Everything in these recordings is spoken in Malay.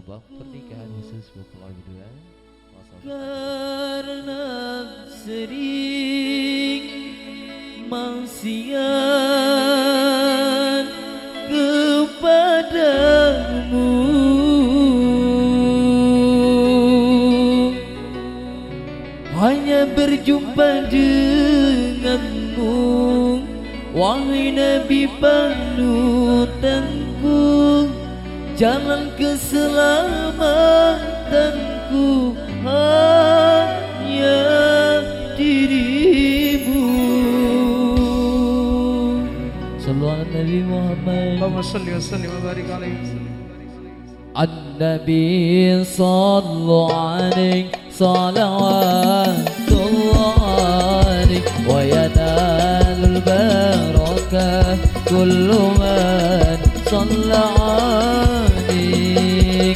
sebuah pernikahan khusus buat keluarga berdua. Karena sering maksiat kepadamu, hanya berjumpa denganmu, wahai Nabi panutanku, jalan keselamatanku hanya dirimu. Sallu ala Nabi Muhammad. Allahumma salli wa sallim wa barik alaihi. An-Nabi sallu alaihi salawatullahi wa yanalul barakah kullu man salla alaihi.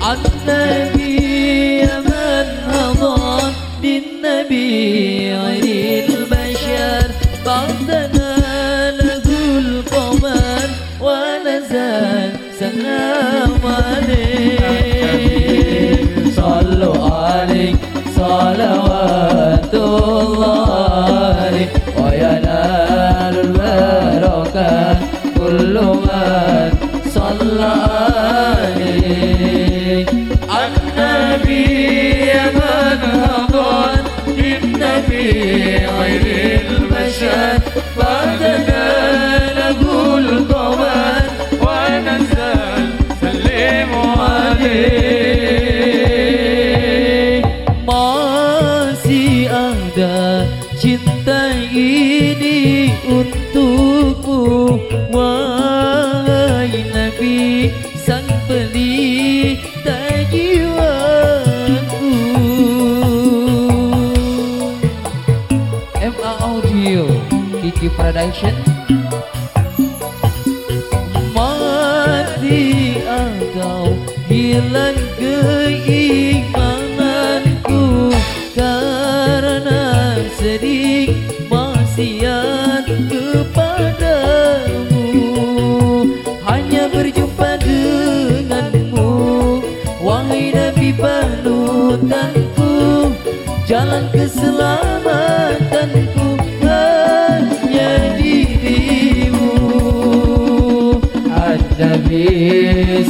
An-Nabi man hadan din-Nabi ghairil bashar ba'dana lahul qamar wa nazal salam alaihi. Sallu alaihi salawatullahi wa yanalul barakah kullu man salla alaihi. An-Nabi man hadan din-Nabi ghairil bashar ba'dana lahul qamar wa nazal salim alaihi. Masih ada cinta ini untukmu, wahai Nabi sang pelita jiwaku. MA Audio Kiki Production. Mati engkau hilang keimananku karena sering maksiat kepadamu, hanya berjumpa denganmu, wahai Nabi panutanku, jalan keselamatanku hanya dirimu. An-Nabi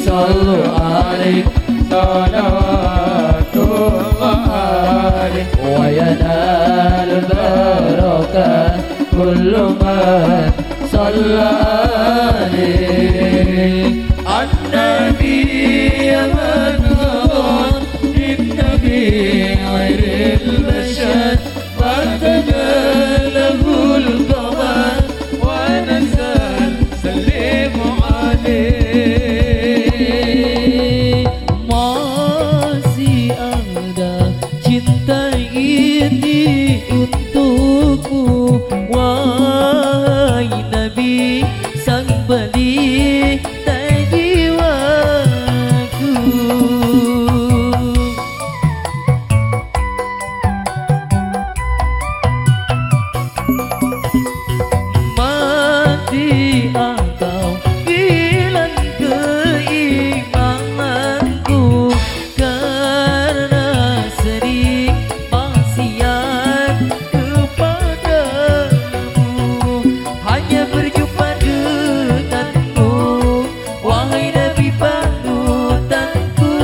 sallu alaihi salawatullahi wa yanalul barakah kullu man salla alaihi. An-Nabi man hadan din-Nabi ghairil bashar ba'dana lahul qamar wa nazal salim alaihi. Masih ada cinta ini untukmu, wahai Nabi sang pelita jiwaku. Mati engkau hilang keimananku karena sering maksiat kepadamu, hanya berjumpa denganmu, wahai Nabi panutanku,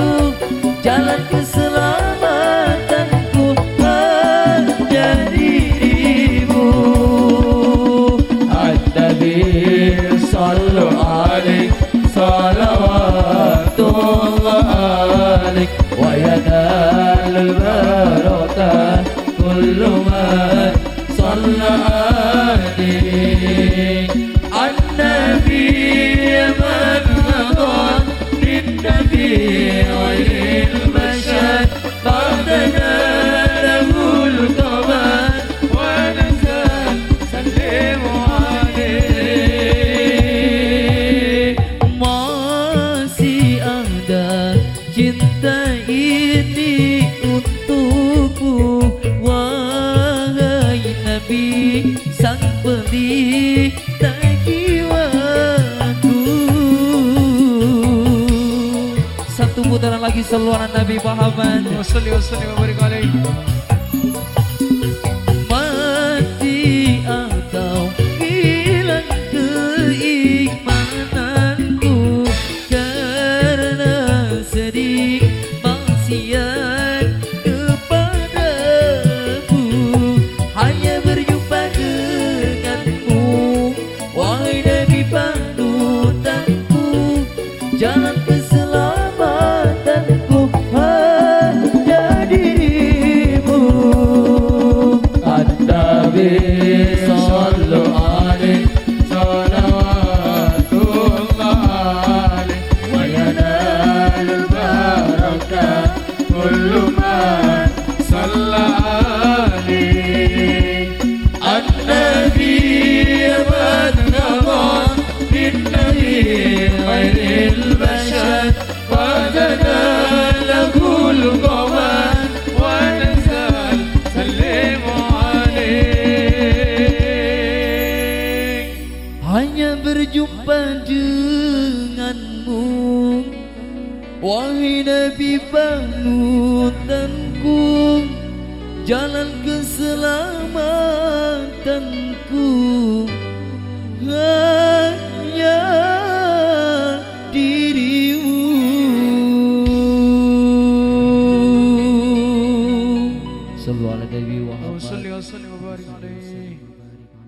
jalan keselamatanku hanya dirimu. An-Nabi sallu alaihi salawatullahi wa yanalul barakah kullu man salla alaihi. An-Nabi man hadan din-Nabi ghairil bashar ba'dana lahul qamar wa nazal salim alaihi. Masih ada cinta ini untukmu, wahai Nabi sang pelita jiwaku. Satu putaran sekali lagi saluran Nabi Muhammad. Wasalli wasallim wa barik alaihi. Mati atau hilang keimananku karena sedih maksiat kepadamu, hanya berjumpa denganmu wahai Nabi panutanku, jalan keselamatanku hanya dirimu. An-Nabi sallu alaihi salawatullah alaihi wa yanalul barakah kullu man Salla alaihi. An-Nabi abad-naban bin-Nabi khairil bashar Fadana lahul qawan wa nazal sallimu alaihi. hanya berjumpa denganmu wahai Nabi panutanku, jalan keselamatanku hanya dirimu. Sallu ala Nabi Muhammad. Wasalli wasallim wa barik alaihi.